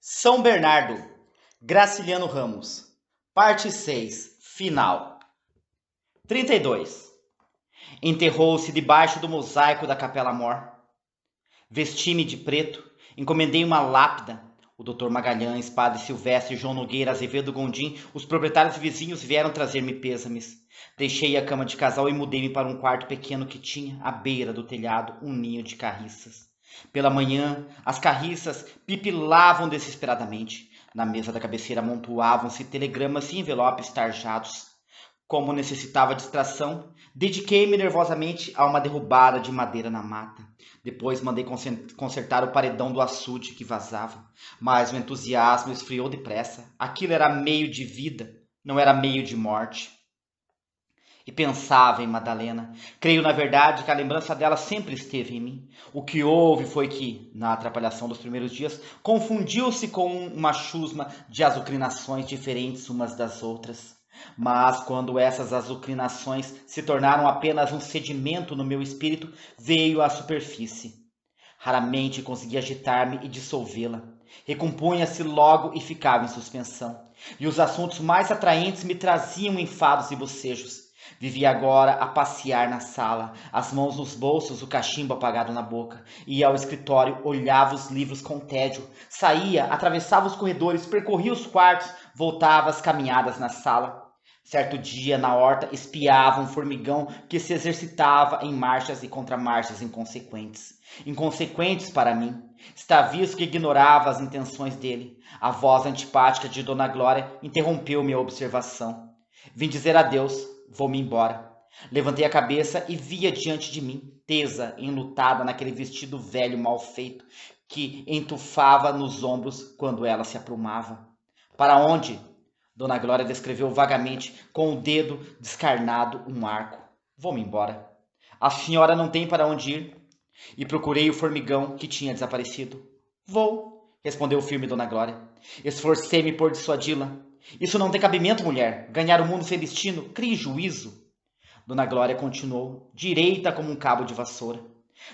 São Bernardo, Graciliano Ramos, parte 6, final. 32. Enterrou-se debaixo do mosaico da Capela Mor. Vesti-me de preto, encomendei uma lápida. O Dr. Magalhães, Padre Silvestre, João Nogueira, Azevedo Gondim, os proprietários e vizinhos vieram trazer-me pêsames. Deixei a cama de casal e mudei-me para um quarto pequeno que tinha, à beira do telhado, um ninho de carriças. Pela manhã, as carriças pipilavam desesperadamente. Na mesa da cabeceira amontoavam-se telegramas e envelopes tarjados. Como necessitava distração, dediquei-me nervosamente a uma derrubada de madeira na mata. Depois mandei consertar o paredão do açude que vazava. Mas o entusiasmo esfriou depressa. Aquilo era meio de vida, não era meio de morte. E pensava em Madalena. Creio, na verdade, que a lembrança dela sempre esteve em mim. O que houve foi que, na atrapalhação dos primeiros dias, confundiu-se com uma chusma de azucrinações diferentes umas das outras. Mas quando essas azucrinações se tornaram apenas um sedimento no meu espírito, veio à superfície. Raramente conseguia agitar-me e dissolvê-la. Recompunha-se logo e ficava em suspensão. E os assuntos mais atraentes me traziam enfados e bocejos. Vivia agora a passear na sala, as mãos nos bolsos, o cachimbo apagado na boca. Ia ao escritório, olhava os livros com tédio. Saía, atravessava os corredores, percorria os quartos, voltava às caminhadas na sala. Certo dia, na horta, espiava um formigão que se exercitava em marchas e contramarchas inconsequentes. Inconsequentes para mim. Está visto que ignorava as intenções dele. A voz antipática de Dona Glória interrompeu minha observação. Vim dizer adeus. Vou-me embora. Levantei a cabeça e via diante de mim, tesa, enlutada naquele vestido velho mal feito que entufava nos ombros quando ela se aprumava. Para onde? Dona Glória descreveu vagamente, com o dedo descarnado, um arco. Vou-me embora. A senhora não tem para onde ir? E procurei o formigão que tinha desaparecido. Vou, respondeu firme Dona Glória. Esforcei-me por dissuadi-la. Isso não tem cabimento, mulher. Ganhar o mundo sem destino. Crie juízo. Dona Glória continuou, direita como um cabo de vassoura.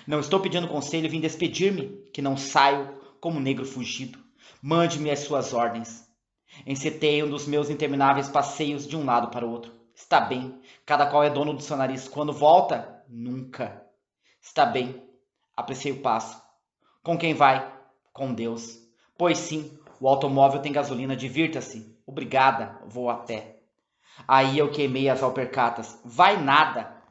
Não estou pedindo conselho, vim despedir-me, que não saio como um negro fugido. Mande-me as suas ordens. Encetei um dos meus intermináveis passeios de um lado para o outro. Está bem, cada qual é dono do seu nariz. Quando volta? Nunca. Está bem, apressei o passo. Com quem vai? Com Deus. Pois sim, o automóvel tem gasolina, divirta-se. Obrigada, vou a pé. Aí eu queimei as alpercatas. Vai nada!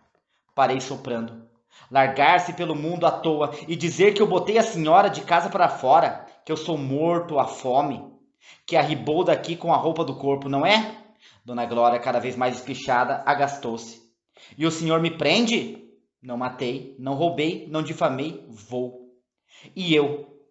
Parei soprando. Largar-se pelo mundo à toa e dizer que eu botei a senhora de casa para fora, que eu sou morto à fome, que arribou daqui com a roupa do corpo, não é? Dona Glória, cada vez mais espichada, agastou-se. E o senhor me prende? Não matei, não roubei, não difamei, vou. E eu?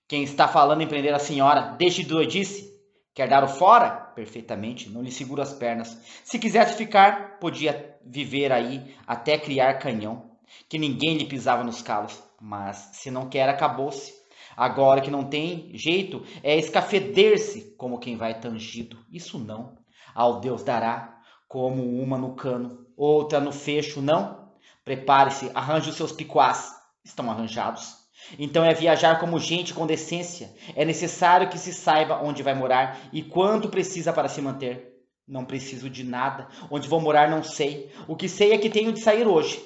Quem está falando em prender a senhora? Deixe de doidice. Quer dar o fora? Perfeitamente, não lhe seguro as pernas. Se quisesse ficar, podia viver aí até criar canhão, que ninguém lhe pisava nos calos. Mas se não quer, acabou-se. Agora que não tem jeito, é escafeder-se como quem vai tangido. Isso não. Ao Deus dará, como uma no cano, outra no fecho, não? Prepare-se, arranje os seus picuás. Estão arranjados. Então é viajar como gente com decência. É necessário que se saiba onde vai morar e quanto precisa para se manter. Não preciso de nada. Onde vou morar não sei. O que sei é que tenho de sair hoje.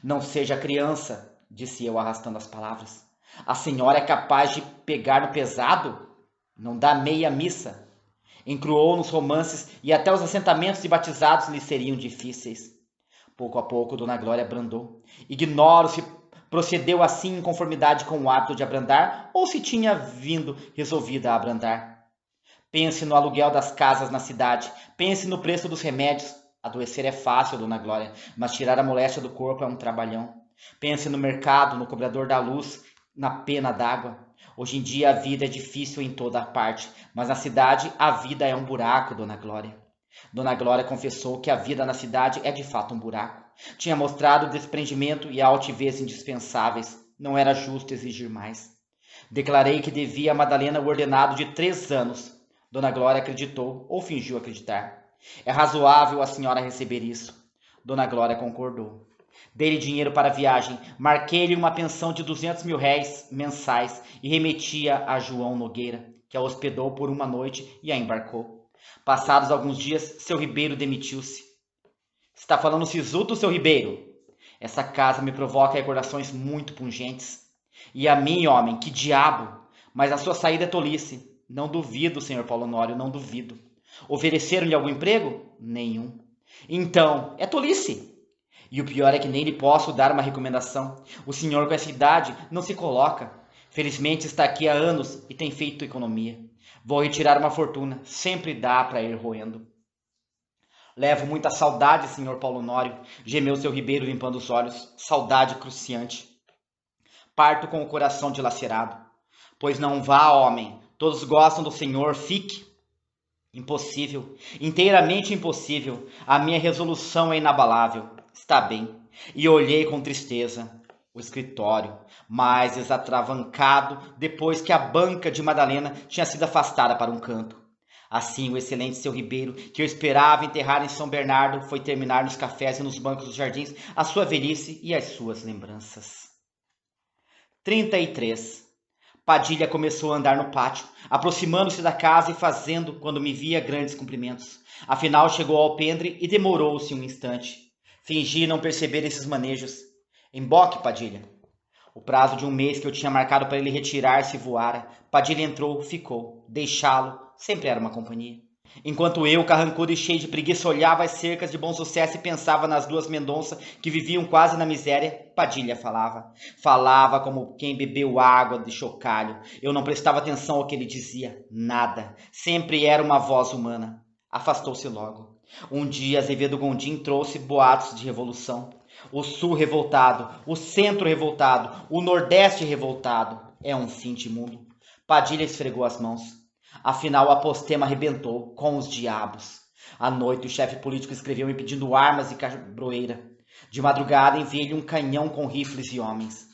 Não seja criança, disse eu arrastando as palavras. A senhora é capaz de pegar no pesado? Não dá meia missa. Encruou nos romances e até os assentamentos de batizados lhe seriam difíceis. Pouco a pouco, Dona Glória abrandou. Ignoro se procedeu assim em conformidade com o hábito de abrandar ou se tinha vindo resolvida a abrandar. Pense no aluguel das casas na cidade, pense no preço dos remédios. Adoecer é fácil, Dona Glória, mas tirar a moléstia do corpo é um trabalhão. Pense no mercado, no cobrador da luz, na pena d'água. Hoje em dia a vida é difícil em toda a parte, mas na cidade a vida é um buraco, Dona Glória. Dona Glória confessou que a vida na cidade é de fato um buraco. Tinha mostrado o desprendimento e a altivez indispensáveis. Não era justo exigir mais. Declarei que devia a Madalena o ordenado de 3 anos. Dona Glória acreditou, ou fingiu acreditar. É razoável a senhora receber isso. Dona Glória concordou. Dei-lhe dinheiro para a viagem, marquei-lhe uma pensão de 200 mil réis mensais e remetia a João Nogueira. que a hospedou por uma noite e a embarcou. Passados alguns dias, seu Ribeiro demitiu-se. Está falando sisudo, seu Ribeiro? Essa casa me provoca recordações muito pungentes. E a mim, homem, que diabo! Mas a sua saída é tolice. Não duvido, senhor Paulo Honório, não duvido. Ofereceram-lhe algum emprego? Nenhum. Então, é tolice. E o pior é que nem lhe posso dar uma recomendação. O senhor com essa idade não se coloca. Felizmente está aqui há anos e tem feito economia. Vou retirar uma fortuna. Sempre dá para ir roendo. Levo muita saudade, senhor Paulo Honório, gemeu seu Ribeiro limpando os olhos. Saudade cruciante. Parto com o coração dilacerado. Pois não vá, homem. Todos gostam do senhor, fique. Impossível, inteiramente impossível. A minha resolução é inabalável. Está bem. E olhei com tristeza o escritório, mais desatravancado depois que a banca de Madalena tinha sido afastada para um canto. Assim, o excelente seu Ribeiro, que eu esperava enterrar em São Bernardo, foi terminar nos cafés e nos bancos dos jardins a sua velhice e as suas lembranças. 33. Padilha começou a andar no pátio, aproximando-se da casa e fazendo, quando me via, grandes cumprimentos. Afinal, chegou ao alpendre e demorou-se um instante. Fingi não perceber esses manejos. Emboque, Padilha. O prazo de um mês que eu tinha marcado para ele retirar-se voara. Padilha entrou, ficou. Deixá-lo sempre era uma companhia. Enquanto eu, carrancudo e cheio de preguiça, olhava as cercas de Bom Sucesso e pensava nas duas Mendonça que viviam quase na miséria, Padilha falava. Falava como quem bebeu água de chocalho. Eu não prestava atenção ao que ele dizia. Nada. Sempre era uma voz humana. Afastou-se logo. Um dia Azevedo Gondim trouxe boatos de revolução. O Sul revoltado, o Centro revoltado, o Nordeste revoltado. É um fim de mundo. Padilha esfregou as mãos. Afinal, a Apostema arrebentou com os diabos. À noite, o chefe político escreveu me pedindo armas e cabroeira. De madrugada, enviei-lhe um canhão com rifles e homens.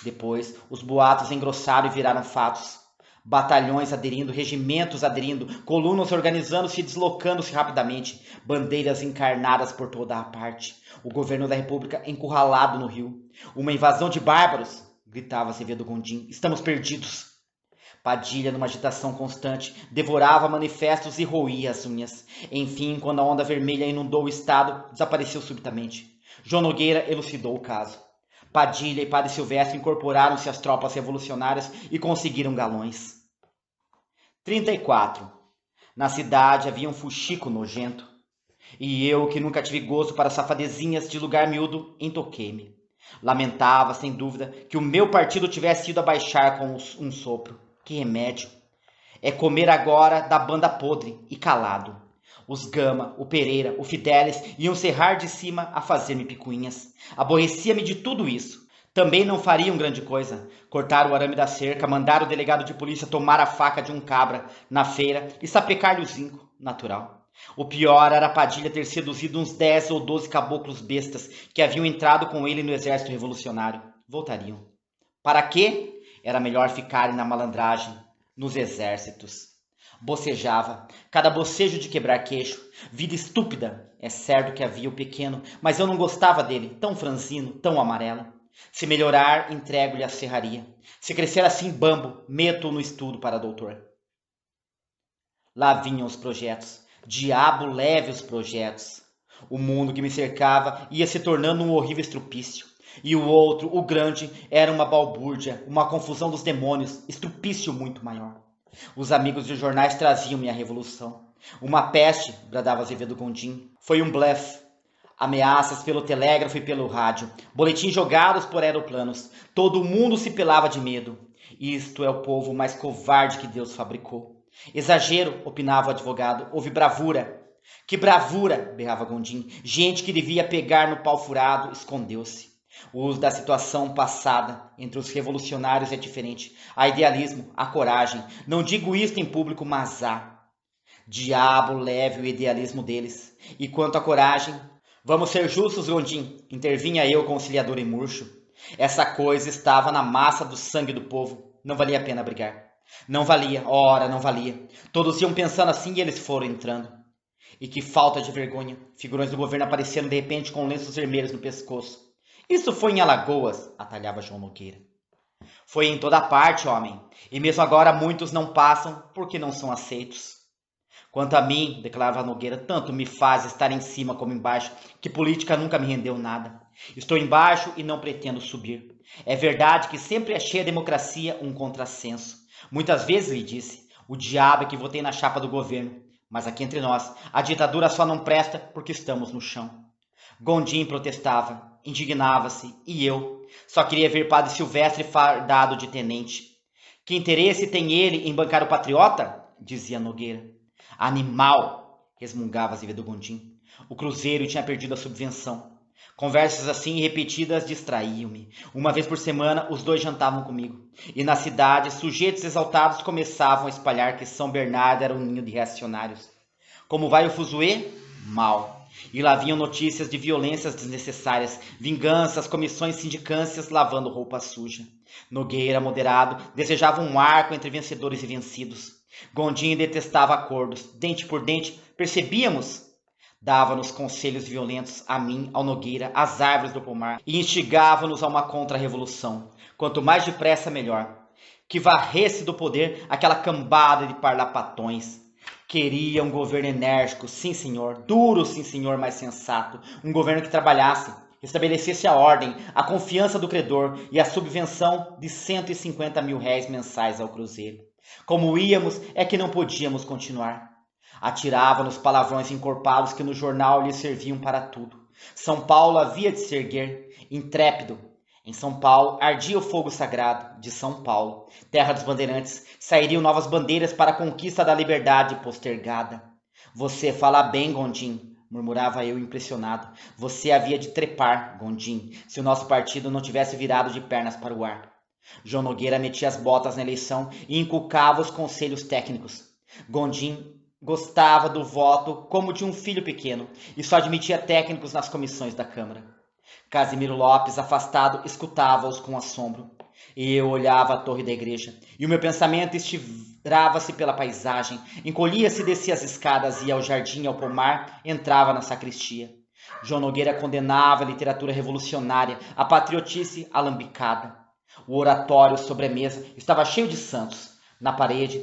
Depois, os boatos engrossaram e viraram fatos. Batalhões aderindo, regimentos aderindo, colunas organizando-se e deslocando-se rapidamente, bandeiras encarnadas por toda a parte. O governo da República encurralado no rio. Uma invasão de bárbaros, gritava Azevedo Gondim. Estamos perdidos. Padilha, numa agitação constante, devorava manifestos e roía as unhas. Enfim, quando a onda vermelha inundou o estado, desapareceu subitamente. João Nogueira elucidou o caso. Padilha e Padre Silvestre incorporaram-se às tropas revolucionárias e conseguiram galões. 34. Na cidade havia um fuxico nojento. E eu, que nunca tive gosto para safadezinhas de lugar miúdo, entoquei-me. Lamentava, sem dúvida, que o meu partido tivesse ido abaixar com um sopro. Que remédio! É comer agora da banda podre e calado. Os Gama, o Pereira, o Fidelis iam serrar de cima a fazer-me picuinhas. Aborrecia-me de tudo isso. Também não fariam grande coisa. Cortar o arame da cerca, mandar o delegado de polícia tomar a faca de um cabra na feira e sapecar-lhe o zinco, natural. O pior era a Padilha ter seduzido uns 10 ou 12 caboclos bestas que haviam entrado com ele no exército revolucionário. Voltariam. Para quê? Era melhor ficarem na malandragem, nos exércitos. Bocejava, cada bocejo de quebrar queixo. Vida estúpida. É certo que havia o pequeno, mas eu não gostava dele, tão franzino, tão amarelo. Se melhorar, entrego-lhe a serraria. Se crescer assim bambo, meto-o no estudo para doutor. Lá vinham os projetos. Diabo leve os projetos. O mundo que me cercava ia se tornando um horrível estrupício. E o outro, o grande, era uma balbúrdia, uma confusão dos demônios, estrupício muito maior. Os amigos de jornais traziam-me a revolução. Uma peste, bradava Azevedo Gondim. Foi um blefe. Ameaças pelo telégrafo e pelo rádio. Boletins jogados por aeroplanos. Todo mundo se pelava de medo. Isto é o povo mais covarde que Deus fabricou. Exagero, opinava o advogado. Houve bravura. Que bravura, berrava Gondim. Gente que devia pegar no pau furado, escondeu-se. O uso da situação passada entre os revolucionários é diferente. Há idealismo, há coragem. Não digo isto em público, mas há. Diabo leve o idealismo deles. E quanto à coragem... Vamos ser justos, Gondim, intervinha eu, conciliador e murcho. Essa coisa estava na massa do sangue do povo. Não valia a pena brigar. Não valia, ora, não valia. Todos iam pensando assim e eles foram entrando. E que falta de vergonha. Figurões do governo apareceram de repente com lenços vermelhos no pescoço. Isso foi em Alagoas, atalhava João Nogueira. Foi em toda parte, homem, e mesmo agora muitos não passam porque não são aceitos. Quanto a mim, declarava Nogueira, tanto me faz estar em cima como embaixo, que política nunca me rendeu nada. Estou embaixo e não pretendo subir. É verdade que sempre achei a democracia um contrassenso. Muitas vezes lhe disse, o diabo é que votei na chapa do governo. Mas aqui entre nós, a ditadura só não presta porque estamos no chão. Gondim protestava, indignava-se, e eu só queria ver Padre Silvestre fardado de tenente. Que interesse tem ele em bancar o patriota? Dizia Nogueira. Animal! Resmungava Azevedo Gondim. O Cruzeiro tinha perdido a subvenção. Conversas assim repetidas distraíam-me. Uma vez por semana, os dois jantavam comigo. E na cidade, sujeitos exaltados começavam a espalhar que São Bernardo era um ninho de reacionários. Como vai o fuzuê? Mal. E lá vinham notícias de violências desnecessárias, vinganças, comissões sindicâncias lavando roupa suja. Nogueira, moderado, desejava um arco entre vencedores e vencidos. Gondim detestava acordos, dente por dente, percebíamos. Dava-nos conselhos violentos a mim, ao Nogueira, às árvores do pomar, e instigava-nos a uma contra-revolução. Quanto mais depressa, melhor. Que varresse do poder aquela cambada de parlapatões. Queria um governo enérgico, sim senhor, duro, sim senhor, mas sensato. Um governo que trabalhasse, estabelecesse a ordem, a confiança do credor e a subvenção de 150 mil réis mensais ao Cruzeiro. Como íamos, é que não podíamos continuar. Atirava-nos palavrões encorpados que no jornal lhe serviam para tudo. São Paulo havia de se erguer, intrépido. Em São Paulo ardia o fogo sagrado de São Paulo, terra dos bandeirantes. Sairiam novas bandeiras para a conquista da liberdade postergada. Você fala bem, Gondim, murmurava eu impressionado. Você havia de trepar, Gondim, se o nosso partido não tivesse virado de pernas para o ar. João Nogueira metia as botas na eleição e inculcava os conselhos técnicos. Gondim gostava do voto como de um filho pequeno e só admitia técnicos nas comissões da Câmara. Casimiro Lopes, afastado, escutava-os com assombro. Eu olhava a torre da igreja e o meu pensamento estirava-se pela paisagem, encolhia-se e descia as escadas, ia ao jardim, ao pomar, entrava na sacristia. João Nogueira condenava a literatura revolucionária, a patriotice alambicada. O oratório sobre a mesa estava cheio de santos. Na parede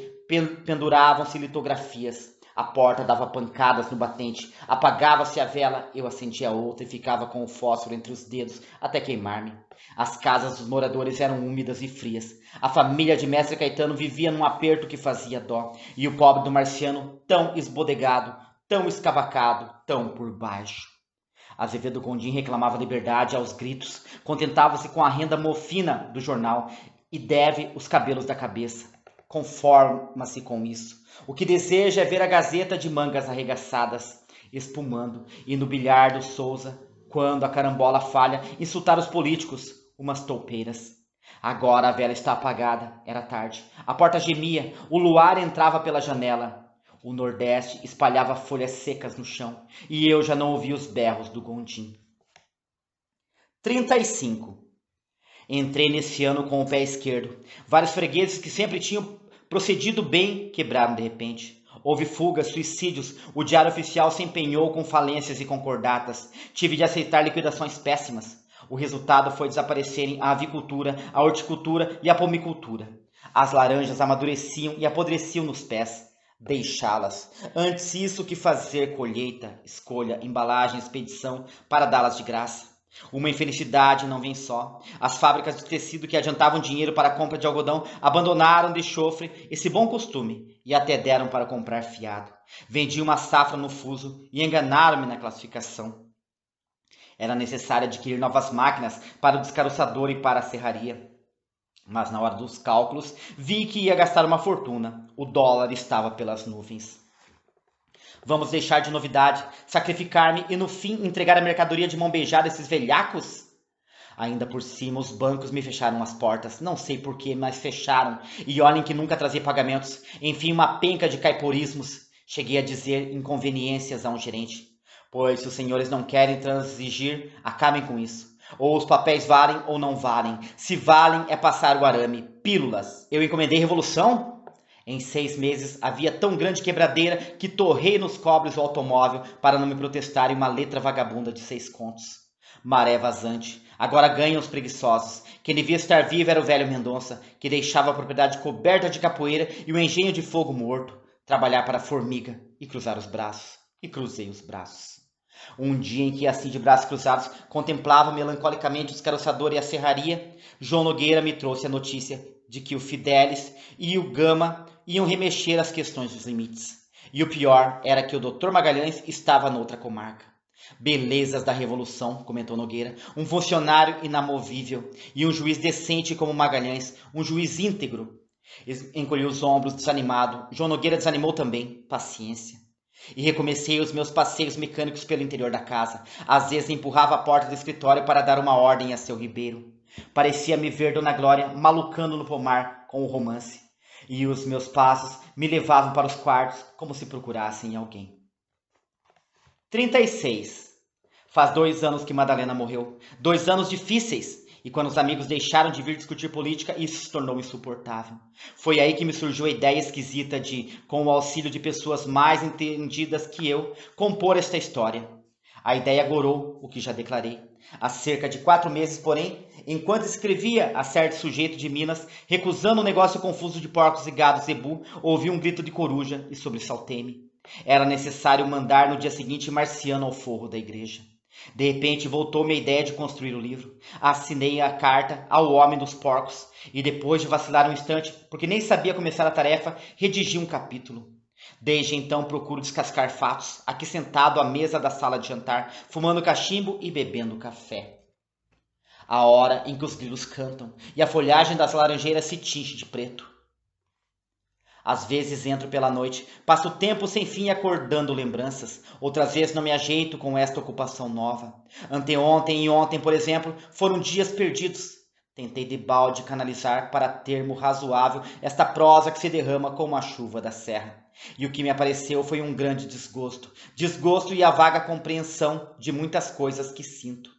penduravam-se litografias. A porta dava pancadas no batente. Apagava-se a vela, eu acendia outra e ficava com o fósforo entre os dedos até queimar-me. As casas dos moradores eram úmidas e frias. A família de Mestre Caetano vivia num aperto que fazia dó. E o pobre do Marciano, tão esbodegado, tão escavacado, tão por baixo. Azevedo Gondim reclamava liberdade aos gritos, contentava-se com a renda mofina do jornal e deve os cabelos da cabeça. Conforma-se com isso. O que deseja é ver a Gazeta de mangas arregaçadas, espumando, e no bilhar do Souza, quando a carambola falha, insultar os políticos, umas toupeiras. Agora a vela está apagada, era tarde. A porta gemia, o luar entrava pela janela. O Nordeste espalhava folhas secas no chão, e eu já não ouvia os berros do Gondim. 35. Entrei nesse ano com o pé esquerdo. Vários fregueses que sempre tinham procedido bem quebraram de repente. Houve fugas, suicídios, o diário oficial se empenhou com falências e concordatas. Tive de aceitar liquidações péssimas. O resultado foi desaparecerem a avicultura, a horticultura e a pomicultura. As laranjas amadureciam e apodreciam nos pés. Deixá-las. Antes isso que fazer colheita, escolha, embalagem, expedição para dá-las de graça. Uma infelicidade não vem só. As fábricas de tecido que adiantavam dinheiro para a compra de algodão abandonaram de chofre esse bom costume e até deram para comprar fiado. Vendi uma safra no fuso e enganaram-me na classificação. Era necessário adquirir novas máquinas para o descaroçador e para a serraria. Mas na hora dos cálculos vi que ia gastar uma fortuna. O dólar estava pelas nuvens. Vamos deixar de novidade, sacrificar-me e no fim entregar a mercadoria de mão beijada a esses velhacos? Ainda por cima os bancos me fecharam as portas, não sei porquê, mas fecharam. E olhem que nunca trazia pagamentos, enfim uma penca de caiporismos. Cheguei a dizer inconveniências a um gerente. Pois se os senhores não querem transigir, acabem com isso. Ou os papéis valem ou não valem. Se valem é passar o arame, pílulas. Eu encomendei revolução? Em 6 meses havia tão grande quebradeira que torrei nos cobres o automóvel para não me protestarem uma letra vagabunda de 6 contos. Maré vazante, Agora ganham os preguiçosos. Quem devia estar vivo era o velho Mendonça, que deixava a propriedade coberta de capoeira e o engenho de fogo morto, trabalhar para a formiga e cruzar os braços. E cruzei os braços. Um dia em que, assim de braços cruzados, contemplava melancolicamente os caroçadores e a serraria, João Nogueira me trouxe a notícia de que o Fidelis e o Gama iam remexer as questões dos limites. E o pior era que o Dr. Magalhães estava noutra comarca. Belezas da Revolução, comentou Nogueira, um funcionário inamovível e um juiz decente como Magalhães, um juiz íntegro. Encolheu os ombros, desanimado. João Nogueira desanimou também. Paciência. E recomecei os meus passeios mecânicos pelo interior da casa. Às vezes empurrava a porta do escritório para dar uma ordem a seu Ribeiro. Parecia-me ver Dona Glória malucando no pomar com o romance. E os meus passos me levavam para os quartos como se procurassem alguém. 36. Faz 2 anos que Madalena morreu. 2 anos difíceis. E quando os amigos deixaram de vir discutir política, isso se tornou insuportável. Foi aí que me surgiu a ideia esquisita de, com o auxílio de pessoas mais entendidas que eu, compor esta história. A ideia gorou o que já declarei. Há cerca de 4 meses, porém, enquanto escrevia a certo sujeito de Minas, recusando um negócio confuso de porcos e gados zebu, ouvi um grito de coruja e sobressaltei-me. Era necessário mandar no dia seguinte Marciano ao forro da igreja. De repente voltou-me a ideia de construir o livro. Assinei a carta ao homem dos porcos e depois de vacilar um instante, porque nem sabia começar a tarefa, redigi um capítulo. Desde então procuro descascar fatos, aqui sentado à mesa da sala de jantar, fumando cachimbo e bebendo café. A hora em que os grilos cantam e a folhagem das laranjeiras se tinge de preto. Às vezes entro pela noite, passo tempo sem fim acordando lembranças. Outras vezes não me ajeito com esta ocupação nova. Anteontem e ontem, por exemplo, foram dias perdidos. Tentei de balde canalizar para termo razoável esta prosa que se derrama como a chuva da serra. E o que me apareceu foi um grande desgosto. Desgosto e a vaga compreensão de muitas coisas que sinto.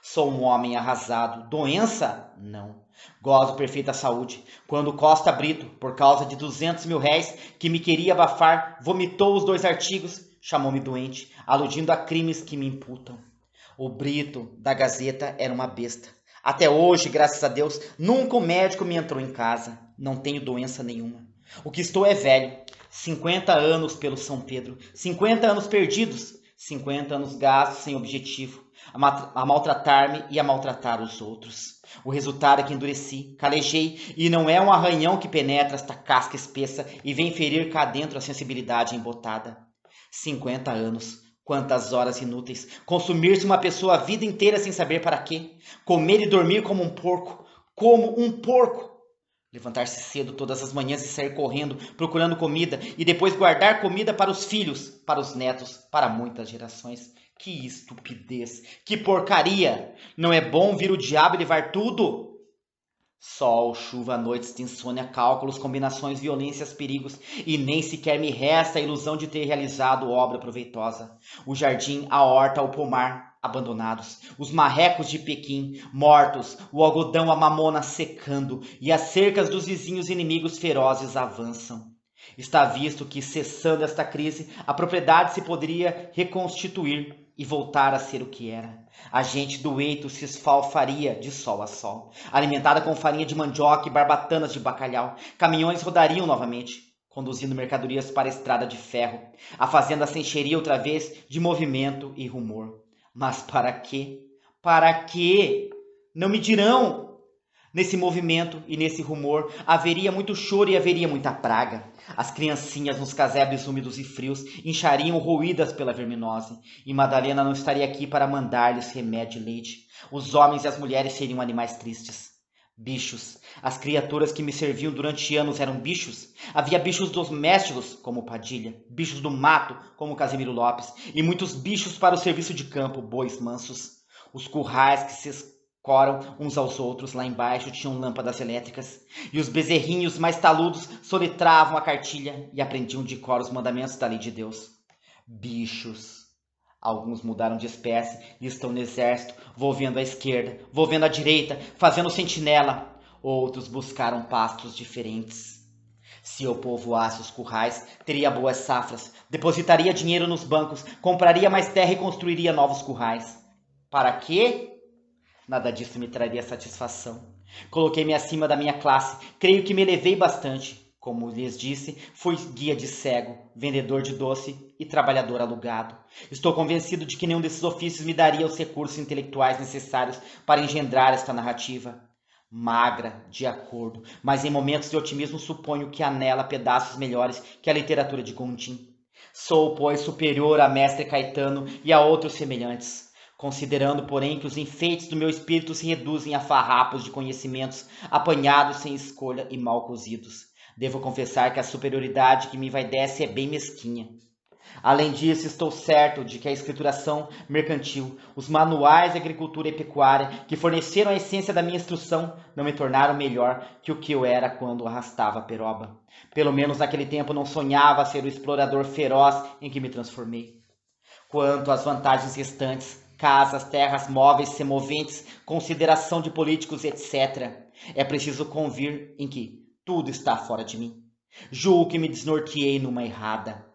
Sou um homem arrasado. Doença? Não. Gozo perfeita saúde. Quando Costa Brito, por causa de 200 mil réis que me queria abafar, vomitou os 2 artigos, chamou-me doente, aludindo a crimes que me imputam. O Brito, da Gazeta, era uma besta. Até hoje, graças a Deus, nunca o médico me entrou em casa. Não tenho doença nenhuma. O que estou é velho. 50 anos pelo São Pedro. 50 anos perdidos. 50 anos gastos sem objetivo. A maltratar-me e a maltratar os outros. O resultado é que endureci, calejei, e não é um arranhão que penetra esta casca espessa e vem ferir cá dentro a sensibilidade embotada. 50 anos, quantas horas inúteis, consumir-se uma pessoa a vida inteira sem saber para quê, comer e dormir como um porco, levantar-se cedo todas as manhãs e sair correndo, procurando comida, e depois guardar comida para os filhos, para os netos, para muitas gerações. Que estupidez! Que porcaria! Não é bom vir o diabo e levar tudo? Sol, chuva, noites de insônia, cálculos, combinações, violências, perigos, e nem sequer me resta a ilusão de ter realizado obra proveitosa. O jardim, a horta, o pomar, abandonados, os marrecos de Pequim, mortos, o algodão, a mamona secando, e as cercas dos vizinhos inimigos ferozes avançam. Está visto que, cessando esta crise, a propriedade se poderia reconstituir e voltar a ser o que era. A gente do eito se esfalfaria de sol a sol, alimentada com farinha de mandioca e barbatanas de bacalhau. Caminhões rodariam novamente, conduzindo mercadorias para a estrada de ferro. A fazenda se encheria outra vez de movimento e rumor. Mas para quê? Para quê? Não me dirão! Nesse movimento e nesse rumor haveria muito choro e haveria muita praga. As criancinhas nos casebres úmidos e frios inchariam roídas pela verminose, e Madalena não estaria aqui para mandar-lhes remédio e leite. Os homens e as mulheres seriam animais tristes. Bichos. As criaturas que me serviam durante anos eram bichos. Havia bichos domésticos, como Padilha, bichos do mato, como Casimiro Lopes, e muitos bichos para o serviço de campo, bois mansos. Os currais que se coram uns aos outros lá embaixo tinham lâmpadas elétricas, e os bezerrinhos mais taludos soletravam a cartilha e aprendiam de cor os mandamentos da lei de Deus. Bichos. Alguns mudaram de espécie e estão no exército, volvendo à esquerda, volvendo à direita, fazendo sentinela. Outros buscaram pastos diferentes. Se eu povoasse os currais, teria boas safras, depositaria dinheiro nos bancos, compraria mais terra e construiria novos currais. Para quê? Nada disso me traria satisfação. Coloquei-me acima da minha classe, creio que me elevei bastante. Como lhes disse, fui guia de cego, vendedor de doce e trabalhador alugado. Estou convencido de que nenhum desses ofícios me daria os recursos intelectuais necessários para engendrar esta narrativa. Magra, de acordo, mas em momentos de otimismo suponho que há nela pedaços melhores que a literatura de Gondim. Sou, pois, superior a mestre Caetano e a outros semelhantes, considerando, porém, que os enfeites do meu espírito se reduzem a farrapos de conhecimentos apanhados sem escolha e mal cozidos. Devo confessar que a superioridade que me envaidece é bem mesquinha. Além disso, estou certo de que a escrituração mercantil, os manuais de agricultura e pecuária que forneceram a essência da minha instrução não me tornaram melhor que o que eu era quando arrastava a peroba. Pelo menos naquele tempo não sonhava ser o explorador feroz em que me transformei. Quanto às vantagens restantes, casas, terras, móveis, semoventes, consideração de políticos, etc., é preciso convir em que tudo está fora de mim. Julgo que me desnorteei numa errada.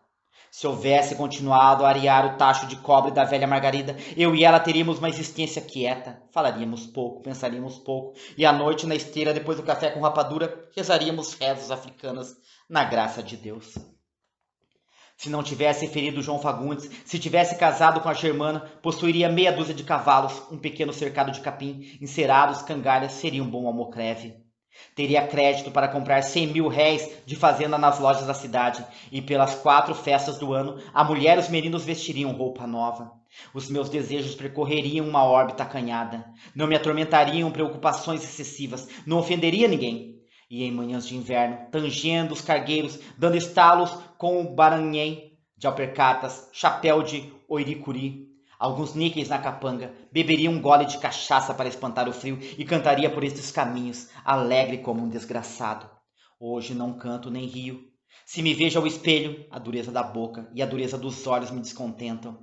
Se houvesse continuado a arear o tacho de cobre da velha Margarida, eu e ela teríamos uma existência quieta. Falaríamos pouco, pensaríamos pouco, e à noite, na esteira, depois do café com rapadura, rezaríamos rezos africanos na graça de Deus. Se não tivesse ferido João Fagundes, se tivesse casado com a Germana, possuiria meia dúzia de cavalos, um pequeno cercado de capim, encerados, cangalhas, seria um bom almocreve. Teria crédito para comprar 100.000 réis de fazenda nas lojas da cidade, e pelas 4 festas do ano, a mulher e os meninos vestiriam roupa nova. Os meus desejos percorreriam uma órbita acanhada. Não me atormentariam preocupações excessivas, não ofenderia ninguém. E em manhãs de inverno, tangendo os cargueiros, dando estalos com o baranhém de alpercatas, chapéu de oiricuri, alguns níqueis na capanga, beberia um gole de cachaça para espantar o frio e cantaria por estes caminhos, alegre como um desgraçado. Hoje não canto nem rio. Se me vejo ao espelho, a dureza da boca e a dureza dos olhos me descontentam.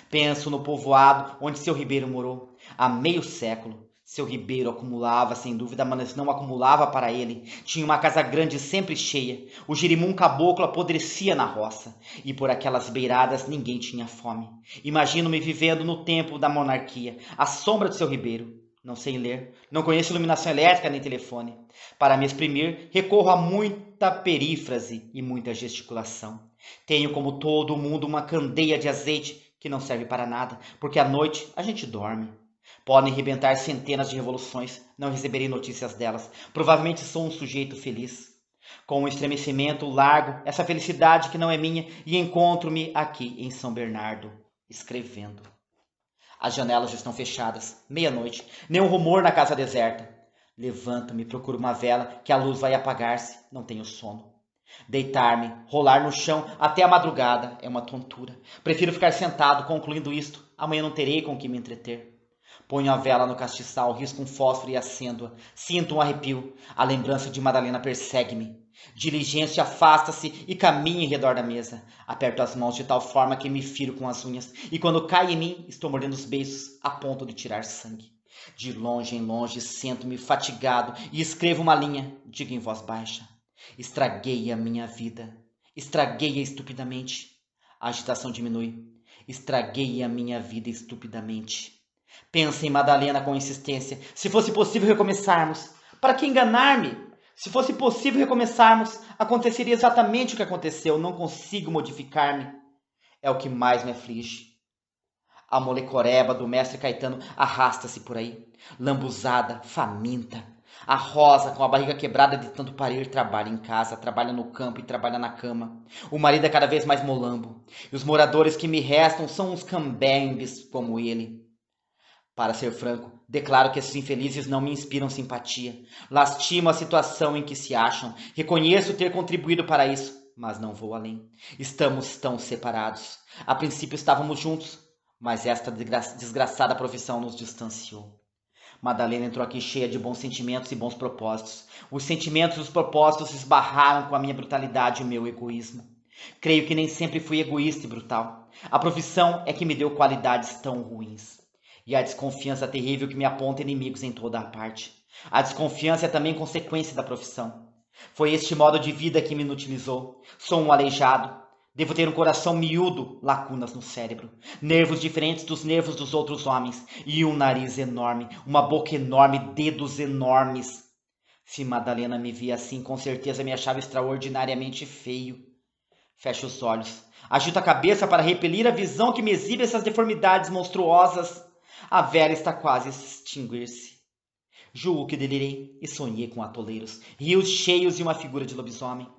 Penso no povoado onde seu Ribeiro morou. Há meio século, seu Ribeiro acumulava, sem dúvida, mas não acumulava para ele. Tinha uma casa grande sempre cheia. O girimum caboclo apodrecia na roça. E por aquelas beiradas ninguém tinha fome. Imagino-me vivendo no tempo da monarquia, à sombra de seu Ribeiro. Não sei ler, não conheço iluminação elétrica nem telefone. Para me exprimir, recorro a muita perífrase e muita gesticulação. Tenho, como todo mundo, uma candeia de azeite que não serve para nada, porque à noite a gente dorme. Podem rebentar centenas de revoluções, não receberei notícias delas. Provavelmente sou um sujeito feliz. Com um estremecimento largo essa felicidade que não é minha e encontro-me aqui em São Bernardo, escrevendo. As janelas estão fechadas, meia-noite, nenhum rumor na casa deserta. Levanto-me, procuro uma vela, que a luz vai apagar-se, não tenho sono. Deitar-me, rolar no chão até a madrugada é uma tontura. Prefiro ficar sentado, concluindo isto. Amanhã não terei com que me entreter. Ponho a vela no castiçal, risco um fósforo e acendo-a. Sinto um arrepio. A lembrança de Madalena persegue-me. Diligência afasta-se e caminha em redor da mesa. Aperto as mãos de tal forma que me firo com as unhas. E quando cai em mim, estou mordendo os beiços a ponto de tirar sangue. De longe em longe, sento-me fatigado e escrevo uma linha. Digo em voz baixa. Estraguei a minha vida. Estraguei-a estupidamente. A agitação diminui. Estraguei a minha vida estupidamente. Pensa em Madalena com insistência. Se fosse possível recomeçarmos. Para que enganar-me? Se fosse possível recomeçarmos, aconteceria exatamente o que aconteceu. Não consigo modificar-me. É o que mais me aflige. A molecoreba do mestre Caetano arrasta-se por aí, lambuzada, faminta. A Rosa, com a barriga quebrada de tanto parir, trabalha em casa, trabalha no campo e trabalha na cama. O marido é cada vez mais molambo. E os moradores que me restam são uns cambembes como ele. Para ser franco, declaro que esses infelizes não me inspiram simpatia. Lastimo a situação em que se acham. Reconheço ter contribuído para isso, mas não vou além. Estamos tão separados. A princípio estávamos juntos, mas esta desgraçada profissão nos distanciou. Madalena entrou aqui cheia de bons sentimentos e bons propósitos. Os sentimentos e os propósitos esbarraram com a minha brutalidade e o meu egoísmo. Creio que nem sempre fui egoísta e brutal. A profissão é que me deu qualidades tão ruins. E a desconfiança terrível que me aponta inimigos em toda a parte. A desconfiança é também consequência da profissão. Foi este modo de vida que me inutilizou. Sou um aleijado. Devo ter um coração miúdo, lacunas no cérebro, nervos diferentes dos nervos dos outros homens, e um nariz enorme, uma boca enorme, dedos enormes. Se Madalena me via assim, com certeza me achava extraordinariamente feio. Fecho os olhos, agito a cabeça para repelir a visão que me exibe essas deformidades monstruosas. A vela está quase a extinguir-se. Julgo que delirei e sonhei com atoleiros, rios cheios e uma figura de lobisomem.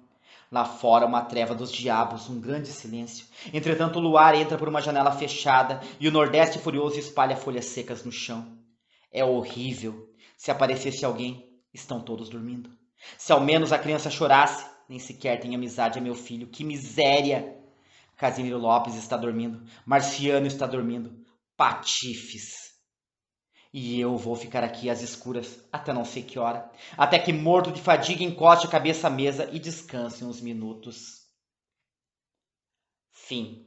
Lá fora, uma treva dos diabos, um grande silêncio. Entretanto, o luar entra por uma janela fechada e o nordeste furioso espalha folhas secas no chão. É horrível. Se aparecesse alguém, estão todos dormindo. Se ao menos a criança chorasse, nem sequer tem amizade a meu filho. Que miséria! Casimiro Lopes está dormindo. Marciano está dormindo. Patifes! E eu vou ficar aqui às escuras até não sei que hora, até que morto de fadiga encoste a cabeça à mesa e descanse uns minutos. Fim.